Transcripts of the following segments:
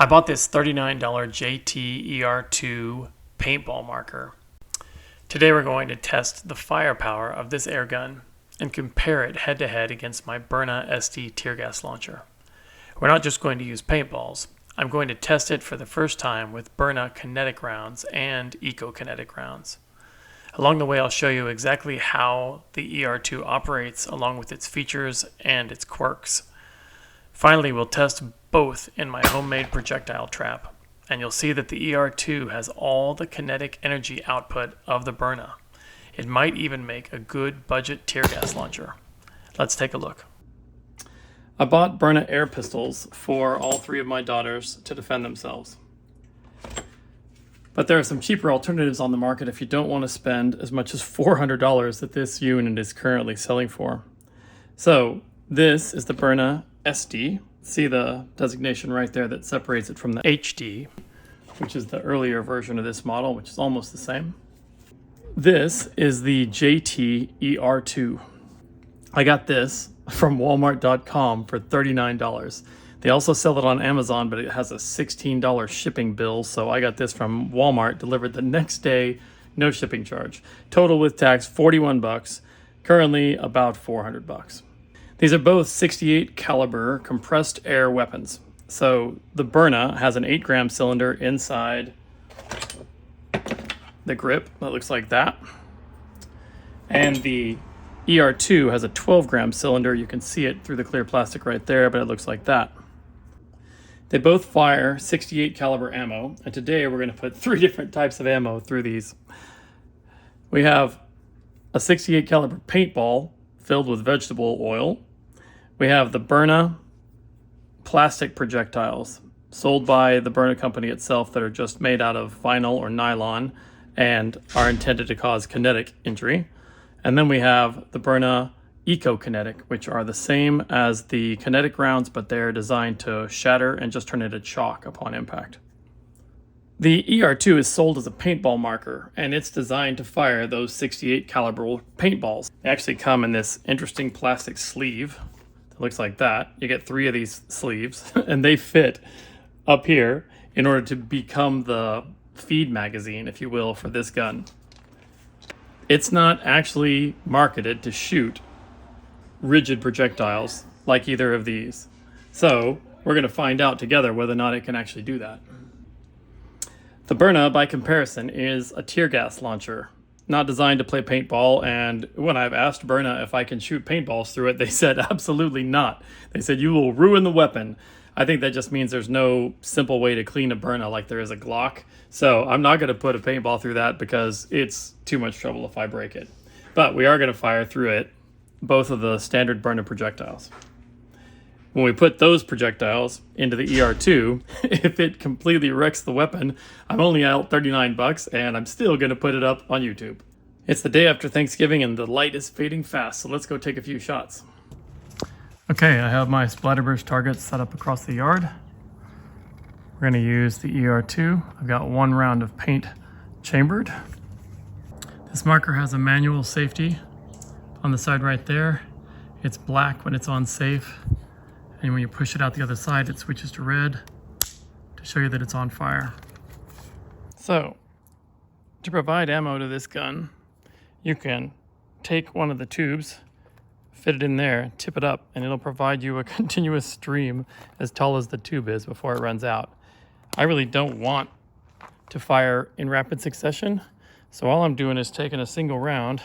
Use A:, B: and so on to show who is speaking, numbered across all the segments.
A: I bought this $39 JT ER2 paintball marker. Today we're going to test the firepower of this air gun and compare it head-to-head against my Byrna SD tear gas launcher. We're not just going to use paintballs. I'm going to test it for the first time with Byrna kinetic rounds and eco-kinetic rounds. Along the way I'll show you exactly how the ER2 operates along with its features and its quirks. Finally, we'll test both in my homemade projectile trap, and you'll see that the ER2 has all the kinetic energy output of the Byrna. It might even make a good budget tear gas launcher. Let's take a look. I bought Byrna air pistols for all three of my daughters to defend themselves. But there are some cheaper alternatives on the market if you don't want to spend as much as $400 that this unit is currently selling for. So this is the Byrna SD. See the designation right there that separates it from the HD, which is the earlier version of this model, which is almost the same. This is the JT ER2. I got this from Walmart.com for $39. They also sell it on Amazon, but it has a $16 shipping bill, so I got this from Walmart, delivered the next day, no shipping charge. Total with tax, 41 bucks, currently about 400 bucks. These are both 68 caliber compressed air weapons. So the Byrna has an 8-gram cylinder inside the grip that looks like that. And the ER2 has a 12-gram cylinder. You can see it through the clear plastic right there, but it looks like that. They both fire 68 caliber ammo, and today we're going to put 3 different types of ammo through these. We have a 68 caliber paintball filled with vegetable oil. We have the Byrna plastic projectiles sold by the Byrna company itself that are just made out of vinyl or nylon and are intended to cause kinetic injury. And then we have the Byrna eco-kinetic, which are the same as the kinetic rounds, but they're designed to shatter and just turn into chalk upon impact. The ER2 is sold as a paintball marker, and it's designed to fire those 68 caliber paintballs. They actually come in this interesting plastic sleeve. Looks like that. You get 3 of these sleeves and they fit up here in order to become the feed magazine, if you will, for this gun. It's not actually marketed to shoot rigid projectiles like either of these. So we're going to find out together whether or not it can actually do that. The Byrna, by comparison, is a tear gas launcher, not designed to play paintball, and when I've asked Byrna if I can shoot paintballs through it, they said absolutely not. They said you will ruin the weapon. I think that just means there's no simple way to clean a Byrna like there is a Glock. So I'm not going to put a paintball through that because it's too much trouble if I break it. But we are going to fire through it both of the standard Byrna projectiles. When we put those projectiles into the ER2, if it completely wrecks the weapon, I'm only out 39 bucks and I'm still going to put it up on YouTube. It's the day after Thanksgiving and the light is fading fast, so let's go take a few shots. Okay, I have my splatterburst targets set up across the yard. We're going to use the ER2. I've got 1 round of paint chambered. This marker has a manual safety on the side right there. It's black when it's on safe. And when you push it out the other side, it switches to red to show you that it's on fire. So, to provide ammo to this gun, you can take one of the tubes, fit it in there, tip it up, and it'll provide you a continuous stream as tall as the tube is before it runs out. I really don't want to fire in rapid succession, so all I'm doing is taking a single round,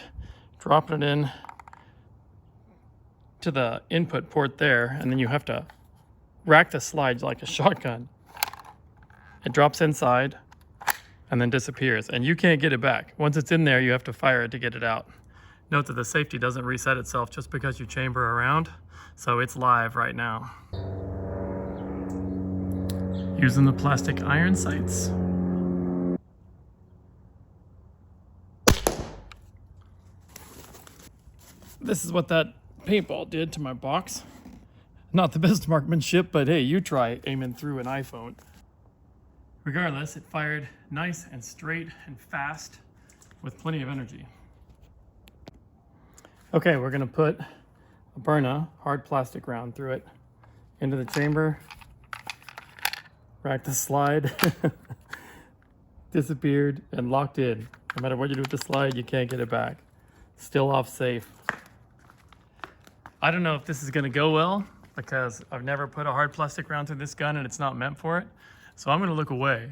A: dropping it in to the input port there, and then you have to rack the slide like a shotgun. It drops inside and then disappears, and you can't get it back. Once it's in there, you have to fire it to get it out. Note that the safety doesn't reset itself just because you chamber around, so it's live right now. Using the plastic iron sights. This is what that paintball did to my box. Not the best marksmanship, but hey, you try aiming through an iPhone. Regardless, it fired nice and straight and fast with plenty of energy. Okay, we're gonna put a Byrna hard plastic round through it into the chamber Racked the slide, disappeared, and locked in. No matter what you do with the slide, you can't get it back. Still off safe. I don't know if this is gonna go well because I've never put a hard plastic round through this gun and it's not meant for it. So I'm gonna look away.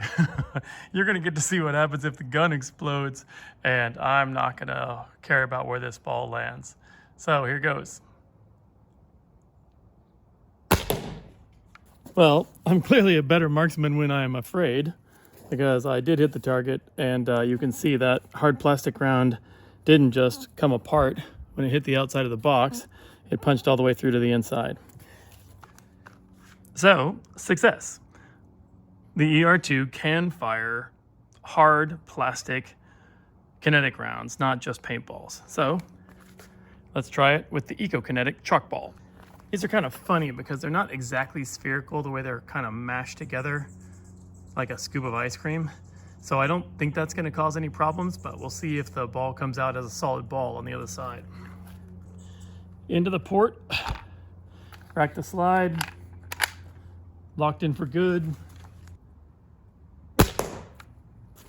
A: You're gonna get to see what happens if the gun explodes, and I'm not gonna care about where this ball lands. So here goes. Well, I'm clearly a better marksman when I am afraid, because I did hit the target, and you can see that hard plastic round didn't just come apart when it hit the outside of the box. It punched all the way through to the inside. So, success. The ER2 can fire hard plastic kinetic rounds, not just paintballs. So let's try it with the eco-kinetic chalk ball. These are kind of funny because they're not exactly spherical the way they're kind of mashed together like a scoop of ice cream. So I don't think that's going to cause any problems, but we'll see if the ball comes out as a solid ball on the other side. Into the port, rack the slide, locked in for good.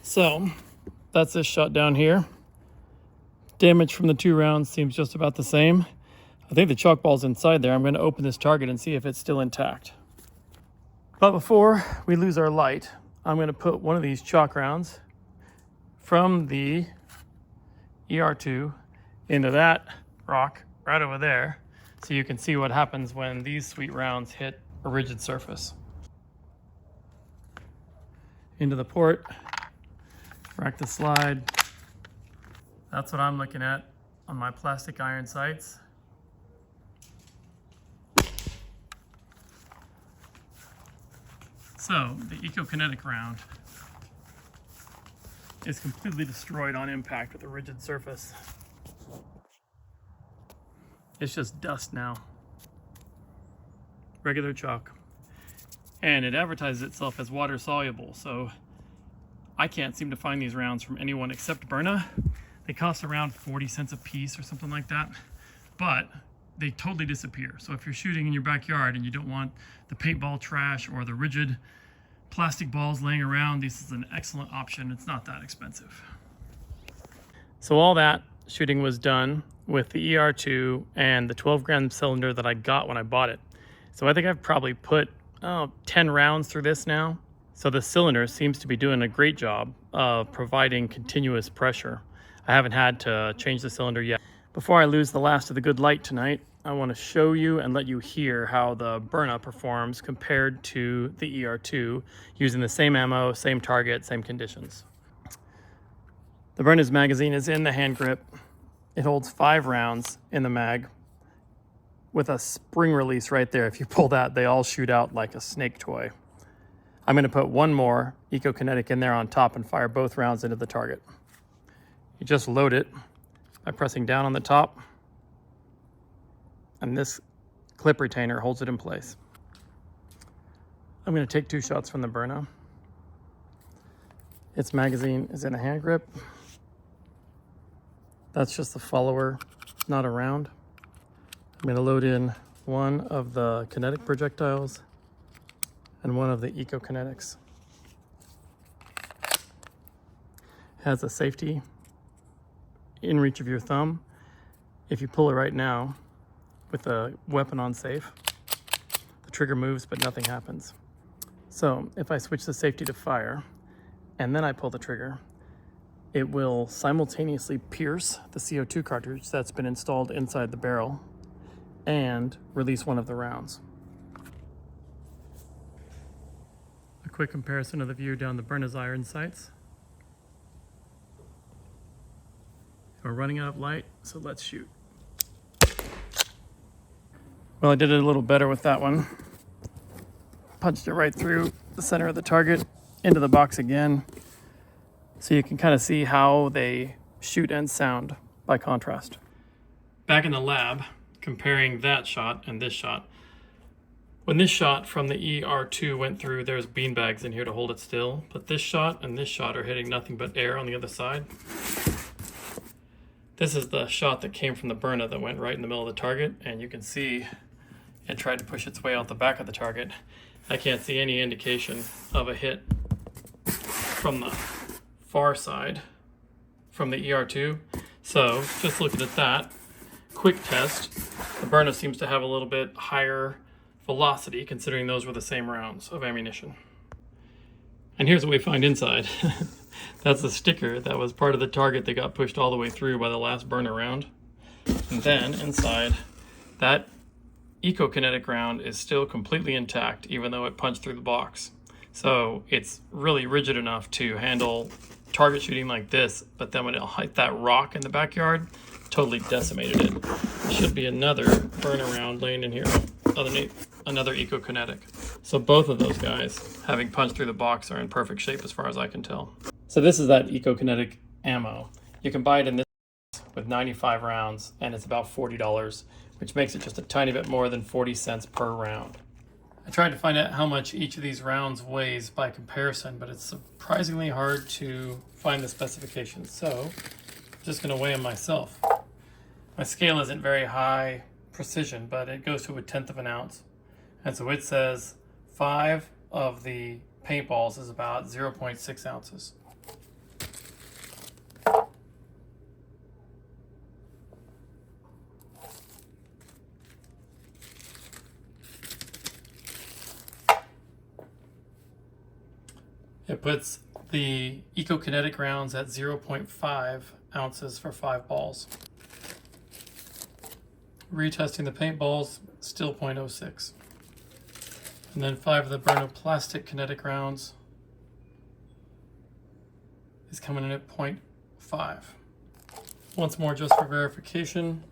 A: So that's this shot down here. Damage from the 2 rounds seems just about the same. I think the chalk ball's inside there. I'm going to open this target and see if it's still intact. But before we lose our light, I'm going to put one of these chalk rounds from the ER2 into that rock right over there, so you can see what happens when these sweet rounds hit a rigid surface. Into the port, rack the slide. That's what I'm looking at on my plastic iron sights. So the eco-kinetic round is completely destroyed on impact with a rigid surface. It's just dust now. Regular chalk. And it advertises itself as water soluble, so I can't seem to find these rounds from anyone except Byrna. They cost around 40 cents a piece or something like that, but they totally disappear. So if you're shooting in your backyard and you don't want the paintball trash or the rigid plastic balls laying around, this is an excellent option. It's not that expensive. So all that shooting was done with the ER2 and the 12-gram cylinder that I got when I bought it. So I think I've probably put 10 rounds through this now. So the cylinder seems to be doing a great job of providing continuous pressure. I haven't had to change the cylinder yet. Before I lose the last of the good light tonight, I want to show you and let you hear how the Byrna performs compared to the ER2 using the same ammo, same target, same conditions. The Byrna's magazine is in the hand grip. It holds 5 rounds in the mag with a spring release right there. If you pull that, they all shoot out like a snake toy. I'm going to put one more eco-kinetic in there on top and fire both rounds into the target. You just load it by pressing down on the top, and this clip retainer holds it in place. I'm going to take 2 shots from the Byrna. Its magazine is in a hand grip. That's just the follower, not a round. I'm going to load in one of the kinetic projectiles and one of the eco-kinetics. Has a safety in reach of your thumb. If you pull it right now with the weapon on safe, the trigger moves but nothing happens. So if I switch the safety to fire and then I pull the trigger, it will simultaneously pierce the CO2 cartridge that's been installed inside the barrel and release one of the rounds. A quick comparison of the view down the Byrna's iron sights. We're running out of light, so let's shoot. Well, I did it a little better with that one. Punched it right through the center of the target, into the box again. So you can kind of see how they shoot and sound by contrast. Back in the lab, comparing that shot and this shot. When this shot from the ER2 went through, there's beanbags in here to hold it still, but this shot and this shot are hitting nothing but air on the other side. This is the shot that came from the Byrna that went right in the middle of the target, and you can see it tried to push its way out the back of the target. I can't see any indication of a hit from the far side from the ER2. So just looking at that quick test, the Byrna seems to have a little bit higher velocity considering those were the same rounds of ammunition. And here's what we find inside. That's the sticker that was part of the target that got pushed all the way through by the last Byrna round. And then inside, that eco-kinetic round is still completely intact even though it punched through the box. So it's really rigid enough to handle target shooting like this, but then when it hit that rock in the backyard, totally decimated it. There should be another Byrna round laying in here underneath, another eco-kinetic. So both of those guys, having punched through the box, are in perfect shape as far as I can tell. So this is that eco-kinetic ammo. You can buy it in this with 95 rounds, and it's about $40, which makes it just a tiny bit more than 40 cents per round. I tried to find out how much each of these rounds weighs by comparison, but it's surprisingly hard to find the specifications. So I'm just going to weigh them myself. My scale isn't very high precision, but it goes to 1/10 of an ounce. And so it says 5 of the paintballs is about 0.6 ounces. It puts the eco-kinetic rounds at 0.5 ounces for 5 balls. Retesting the paintballs, still 0.06. And then 5 of the Byrna plastic kinetic rounds is coming in at 0.5. Once more, just for verification,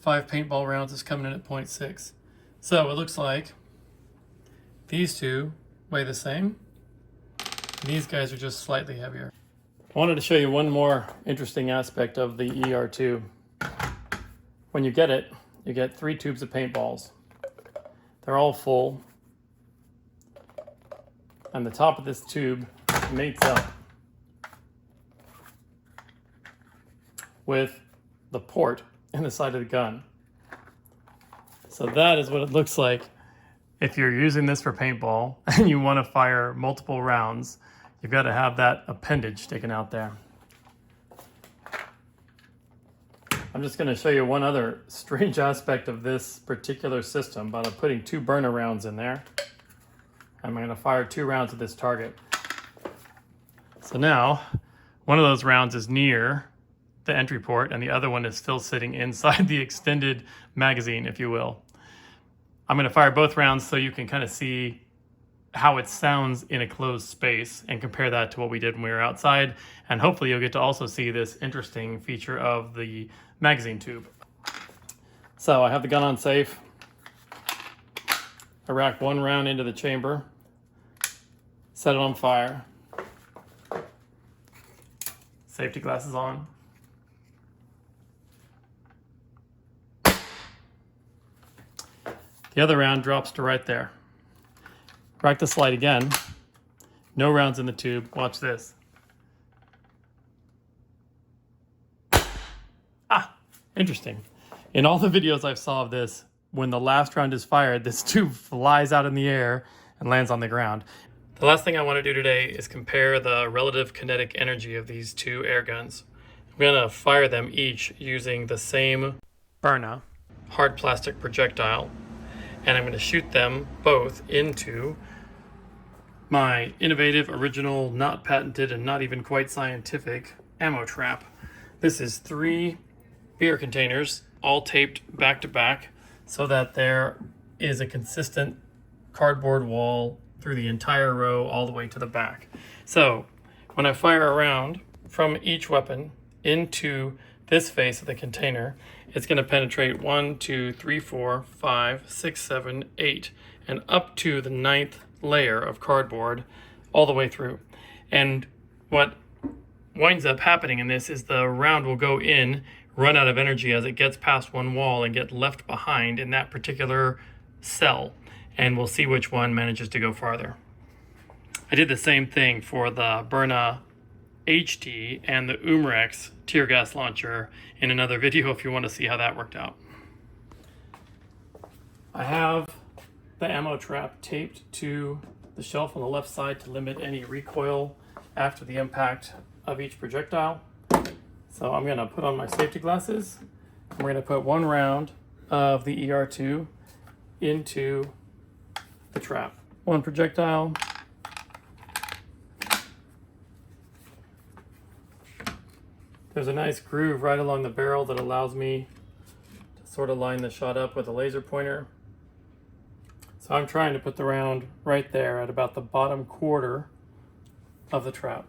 A: 5 paintball rounds is coming in at 0.6. So it looks like these two weigh the same. And these guys are just slightly heavier. I wanted to show you one more interesting aspect of the ER2. When you get it, you get 3 tubes of paintballs. They're all full. And the top of this tube mates up with the port in the side of the gun. So that is what it looks like if you're using this for paintball and you want to fire multiple rounds. You've got to have that appendage sticking out there. I'm just going to show you one other strange aspect of this particular system, but I'm putting 2 Byrna rounds in there. I'm going to fire 2 rounds at this target. So now, one of those rounds is near the entry port and the other one is still sitting inside the extended magazine, if you will. I'm going to fire both rounds so you can kind of see how it sounds in a closed space and compare that to what we did when we were outside. And hopefully you'll get to also see this interesting feature of the magazine tube. So I have the gun on safe. I rack 1 round into the chamber, set it on fire. Safety glasses on. The other round drops to right there. Rack the slide again. No rounds in the tube. Watch this. Interesting. In all the videos I've saw of this, when the last round is fired, this tube flies out in the air and lands on the ground. The last thing I want to do today is compare the relative kinetic energy of these 2 air guns. I'm going to fire them each using the same Byrna hard plastic projectile, and I'm going to shoot them both into my innovative, original, not patented, and not even quite scientific ammo trap. This is 3 beer containers, all taped back to back, so that there is a consistent cardboard wall through the entire row all the way to the back. So when I fire a round from each weapon into this face of the container, it's going to penetrate 1, 2, 3, 4, 5, 6, 7, 8, and up to the 9th layer of cardboard all the way through. And what winds up happening in this is the round will go in, run out of energy as it gets past one wall and get left behind in that particular cell, and we'll see which one manages to go farther. I did the same thing for the Byrna HD and the Umarex tear gas launcher in another video if you want to see how that worked out. I have the ammo trap taped to the shelf on the left side to limit any recoil after the impact of each projectile. So I'm going to put on my safety glasses. And we're going to put one round of the ER2 into the trap. One projectile. There's a nice groove right along the barrel that allows me to sort of line the shot up with a laser pointer. So I'm trying to put the round right there at about the bottom quarter of the trap.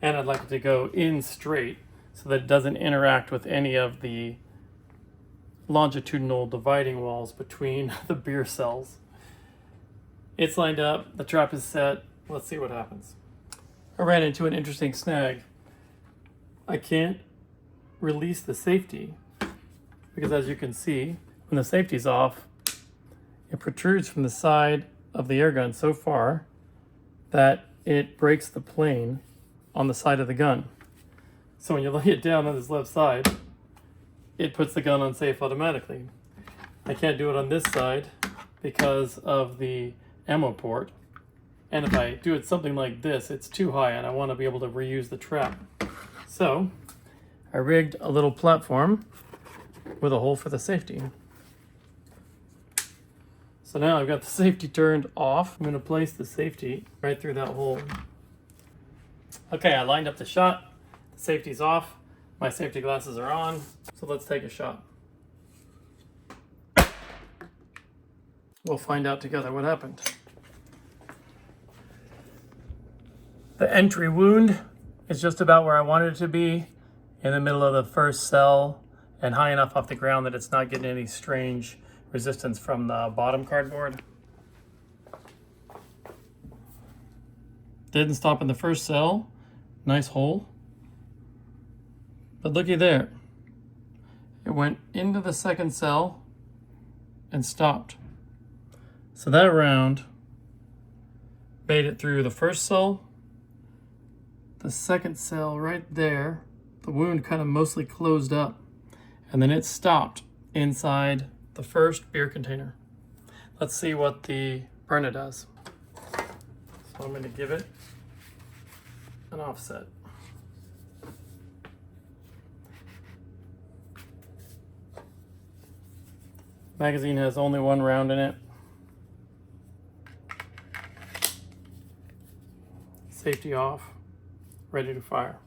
A: And I'd like it to go in straight so that it doesn't interact with any of the longitudinal dividing walls between the beer cells. It's lined up, the trap is set. Let's see what happens. I ran into an interesting snag. I can't release the safety because, as you can see, when the safety's off, it protrudes from the side of the air gun so far that it breaks the plane on the side of the gun. So when you lay it down on this left side, it puts the gun on safe automatically. I can't do it on this side because of the ammo port. And if I do it something like this, it's too high and I want to be able to reuse the trap. So I rigged a little platform with a hole for the safety. So now I've got the safety turned off. I'm going to place the safety right through that hole. Okay, I lined up the shot. The safety's off. My safety glasses are on. So let's take a shot. We'll find out together what happened. The entry wound is just about where I wanted it to be, in the middle of the first cell and high enough off the ground that it's not getting any strange resistance from the bottom cardboard. Didn't stop in the first cell. Nice hole. But looky there. It went into the second cell and stopped. So that round made it through the first cell, the second cell right there. The wound kind of mostly closed up, and then it stopped inside the first beer container. Let's see what the Byrna does. So I'm going to give it an offset. Magazine has only one round in it. Safety off, ready to fire.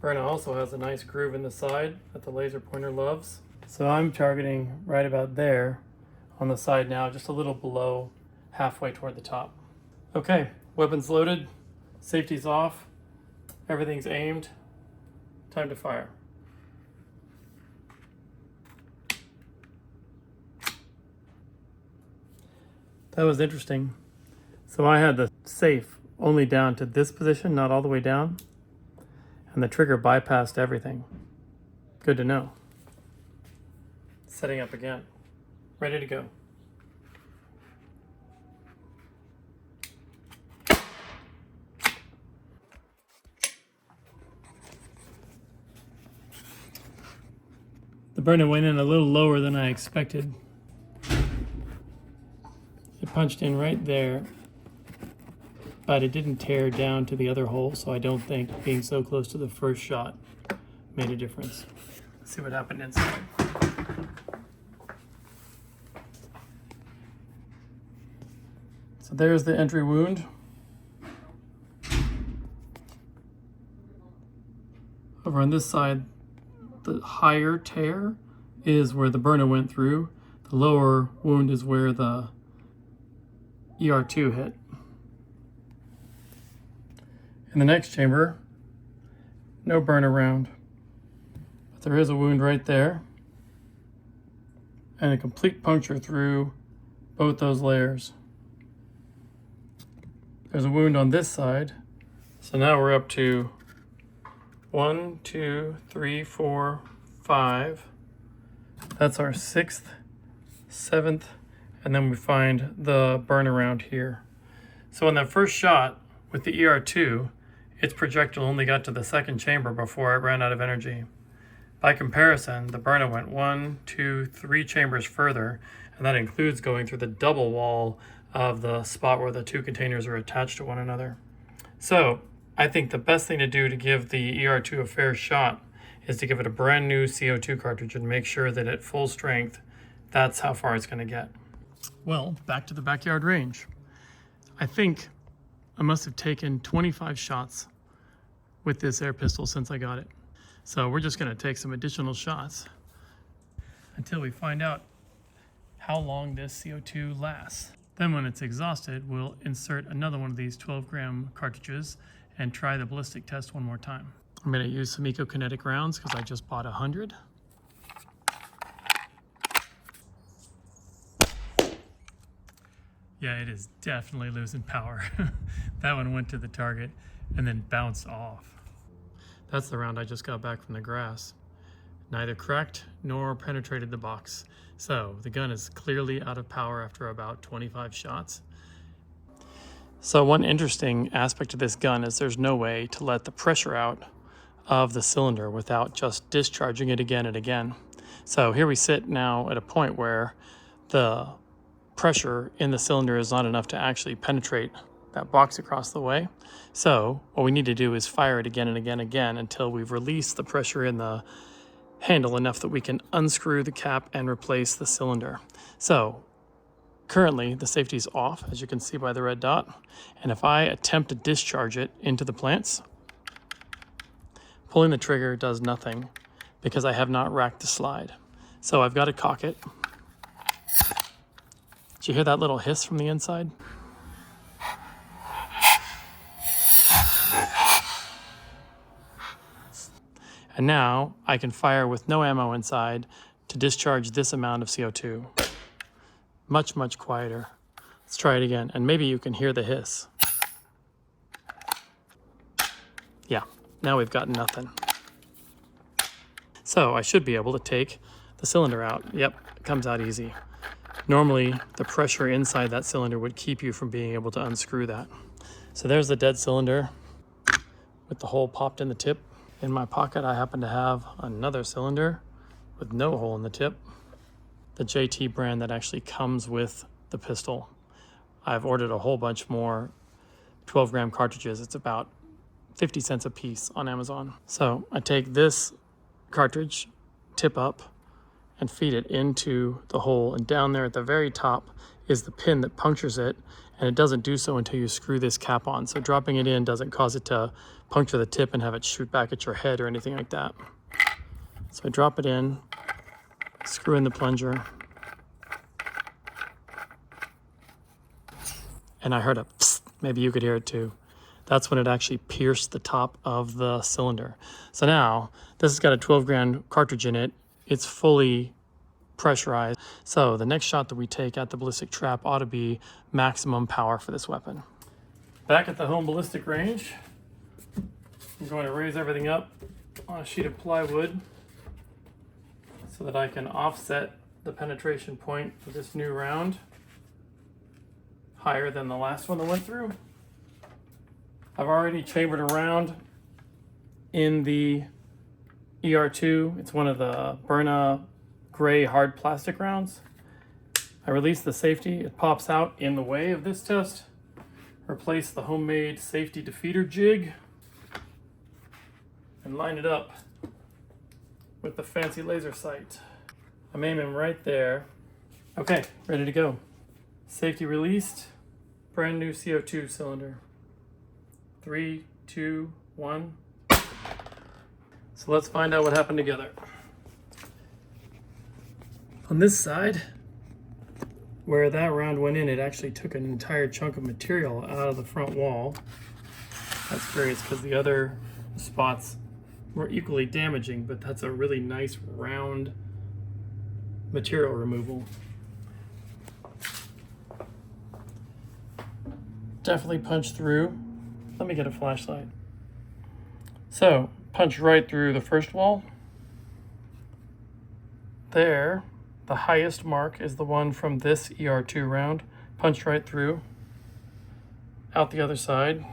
A: Byrna also has a nice groove in the side that the laser pointer loves. So I'm targeting right about there on the side now, just a little below halfway toward the top. Okay, weapons loaded, safety's off, everything's aimed, time to fire. That was interesting. So I had the safe only down to this position, not all the way down, and the trigger bypassed everything. Good to know. Setting up again. Ready to go. The Byrna went in a little lower than I expected. It punched in right there, but it didn't tear down to the other hole, so I don't think being so close to the first shot made a difference. Let's see what happened inside. So there's the entry wound. Over on this side, the higher tear is where the Byrna went through. The lower wound is where the ER2 hit. In the next chamber, no Byrna round, but there is a wound right there and a complete puncture through both those layers. There's a wound on this side, so now we're up to 1, 2, 3, 4, 5. That's our 6th, 7th, and then we find the Byrna round here. So in that first shot with the ER2, its projectile only got to the second chamber before it ran out of energy. By comparison, the Byrna went 1, 2, 3 chambers further, And that includes going through the double wall of the spot where the two containers are attached to one another. So I think the best thing to do to give the ER2 a fair shot is to give it a brand new CO2 cartridge and make sure that at full strength, that's how far it's going to get. Well, back to the backyard range. I think I must have taken 25 shots with this air pistol since I got it. So we're just going to take some additional shots until we find out how long this CO2 lasts. Then when it's exhausted, we'll insert another one of these 12-gram cartridges and try the ballistic test one more time. I'm going to use some eco-kinetic rounds because I just bought 100. Yeah, it is definitely losing power. That one went to the target and then bounced off. That's the round I just got back from the grass. Neither cracked nor penetrated the box. So the gun is clearly out of power after about 25 shots. So one interesting aspect of this gun is there's no way to let the pressure out of the cylinder without just discharging it again and again. So here we sit now at a point where the pressure in the cylinder is not enough to actually penetrate that box across the way. So what we need to do is fire it again and again and again until we've released the pressure in the handle enough that we can unscrew the cap and replace the cylinder. So currently the safety is off, as you can see by the red dot. And if I attempt to discharge it into the plants, pulling the trigger does nothing because I have not racked the slide. So I've got to cock it. Did you hear that little hiss from the inside? And now I can fire with no ammo inside to discharge this amount of CO2. Much, much quieter. Let's try it again, and maybe you can hear the hiss. Yeah, now we've got nothing. So I should be able to take the cylinder out. Yep, it comes out easy. Normally, the pressure inside that cylinder would keep you from being able to unscrew that. So there's the dead cylinder with the hole popped in the tip. In my pocket, I happen to have another cylinder with no hole in the tip. The JT brand that actually comes with the pistol. I've ordered a whole bunch more 12-gram cartridges. It's about 50 cents a piece on Amazon. So I take this cartridge, tip up, and feed it into the hole. And down there at the very top is the pin that punctures it. And it doesn't do so until you screw this cap on. So dropping it in doesn't cause it to puncture the tip and have it shoot back at your head or anything like that. So I drop it in, screw in the plunger, and I heard a psst. Maybe you could hear it too. That's when it actually pierced the top of the cylinder. So now this has got a 12-gram cartridge in it. It's fully pressurized. So the next shot that we take at the ballistic trap ought to be maximum power for this weapon. Back at the home ballistic range, I'm going to raise everything up on a sheet of plywood so that I can offset the penetration point of this new round higher than the last one that went through. I've already chambered a round in the ER2. It's one of the Byrna gray hard plastic rounds. I release the safety. It pops out in the way of this test. Replace the homemade safety defeater jig and line it up with the fancy laser sight. I'm aiming right there. Okay, ready to go. Safety released. Brand new CO2 cylinder. 3, 2, 1. So let's find out what happened together. On this side, where that round went in, it actually took an entire chunk of material out of the front wall. That's curious because the other spots were equally damaging, but that's a really nice round material removal. Definitely punched through. Let me get a flashlight. So, punch right through the first wall. There, the highest mark is the one from this ER2 round. Punched right through. Out the other side.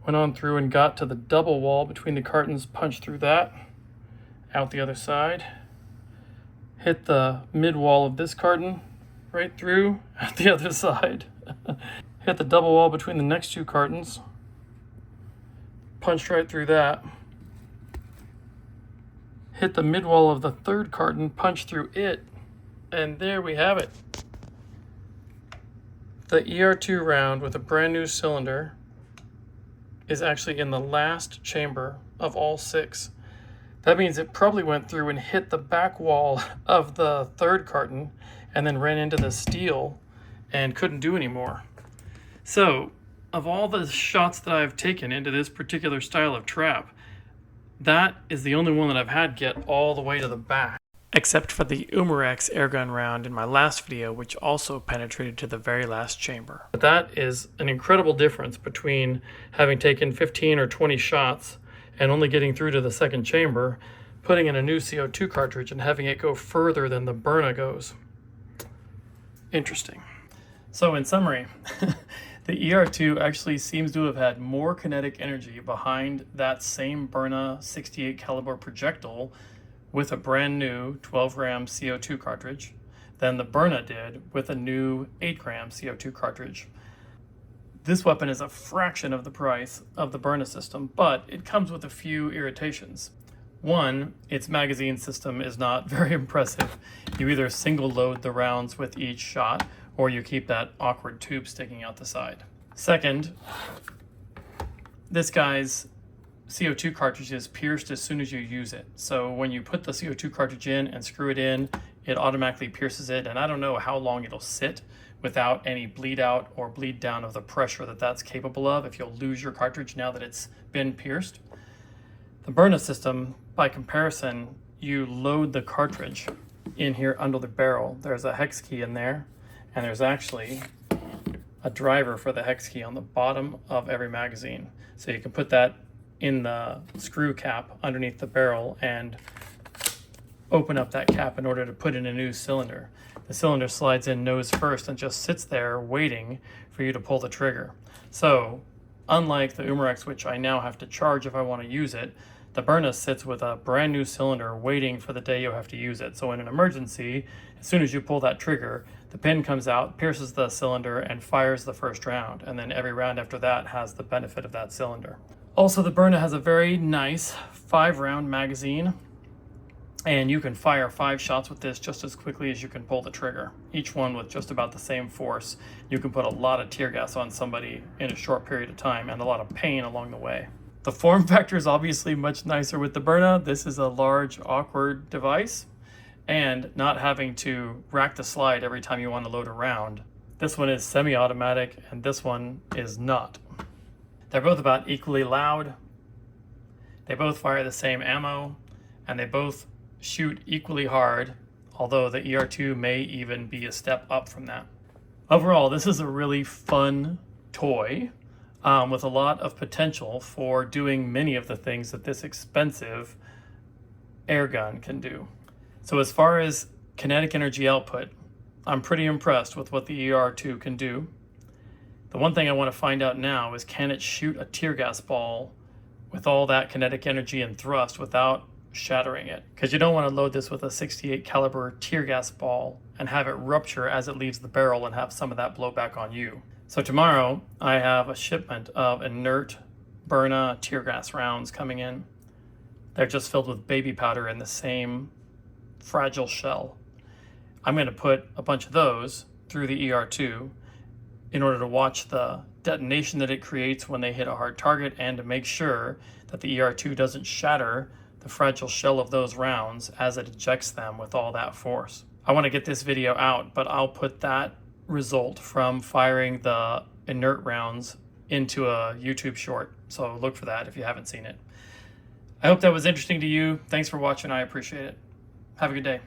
A: Went on through and got to the double wall between the cartons, punched through that. Out the other side. hit the mid wall of this carton right through at the other side. Hit the double wall between the next two cartons, punched right through that. Hit the mid wall of the third carton, punched through it, and there we have it. The ER2 round with a brand new cylinder is actually in the last chamber of all 6. That means it probably went through and hit the back wall of the third carton and then ran into the steel and couldn't do anymore. So, of all the shots that I've taken into this particular style of trap, that is the only one that I've had get all the way to the back. Except for the Umarex airgun round in my last video, which also penetrated to the very last chamber. But that is an incredible difference between having taken 15 or 20 shots and only getting through to the second chamber, putting in a new CO2 cartridge and having it go further than the Byrna goes. Interesting. So in summary, the ER2 actually seems to have had more kinetic energy behind that same Byrna 68 caliber projectile with a brand new 12 gram CO2 cartridge than the Byrna did with a new 8 gram CO2 cartridge. This weapon is a fraction of the price of the Byrna system, but it comes with a few irritations. One, its magazine system is not very impressive. You either single load the rounds with each shot, or you keep that awkward tube sticking out the side. Second, this guy's CO2 cartridge is pierced as soon as you use it. So when you put the CO2 cartridge in and screw it in, it automatically pierces it, and I don't know how long it'll sit without any bleed out or bleed down of the pressure that that's capable of if you'll lose your cartridge now that it's been pierced. The Byrna system, by comparison, you load the cartridge in here under the barrel. There's a hex key in there, and there's actually a driver for the hex key on the bottom of every magazine. So you can put that in the screw cap underneath the barrel and open up that cap in order to put in a new cylinder. The cylinder slides in nose first and just sits there waiting for you to pull the trigger. So unlike the Umarex, which I now have to charge if I want to use it, the Byrna sits with a brand new cylinder waiting for the day you have to use it. So in an emergency, as soon as you pull that trigger, the pin comes out, pierces the cylinder, and fires the first round. And then every round after that has the benefit of that cylinder. Also, the Byrna has a very nice 5-round magazine, and you can fire 5 shots with this just as quickly as you can pull the trigger, each one with just about the same force. You can put a lot of tear gas on somebody in a short period of time and a lot of pain along the way. The form factor is obviously much nicer with the Byrna. This is a large, awkward device, and not having to rack the slide every time you want to load a round. This one is semi-automatic, and this one is not. They're both about equally loud. They both fire the same ammo, and they both shoot equally hard, although the ER2 may even be a step up from that. Overall, this is a really fun toy with a lot of potential for doing many of the things that this expensive airgun can do. So as far as kinetic energy output, I'm pretty impressed with what the ER2 can do. The one thing I want to find out now is, can it shoot a tear gas ball with all that kinetic energy and thrust without shattering it? Because you don't want to load this with a 68 caliber tear gas ball and have it rupture as it leaves the barrel and have some of that blow back on you. So tomorrow I have a shipment of inert Byrna tear gas rounds coming in. They're just filled with baby powder in the same fragile shell. I'm going to put a bunch of those through the ER2 in order to watch the detonation that it creates when they hit a hard target, and to make sure that the ER2 doesn't shatter the fragile shell of those rounds as it ejects them with all that force. I want to get this video out, but I'll put that result from firing the inert rounds into a YouTube short. So look for that if you haven't seen it. I hope that was interesting to you. Thanks for watching. I appreciate it. Have a good day.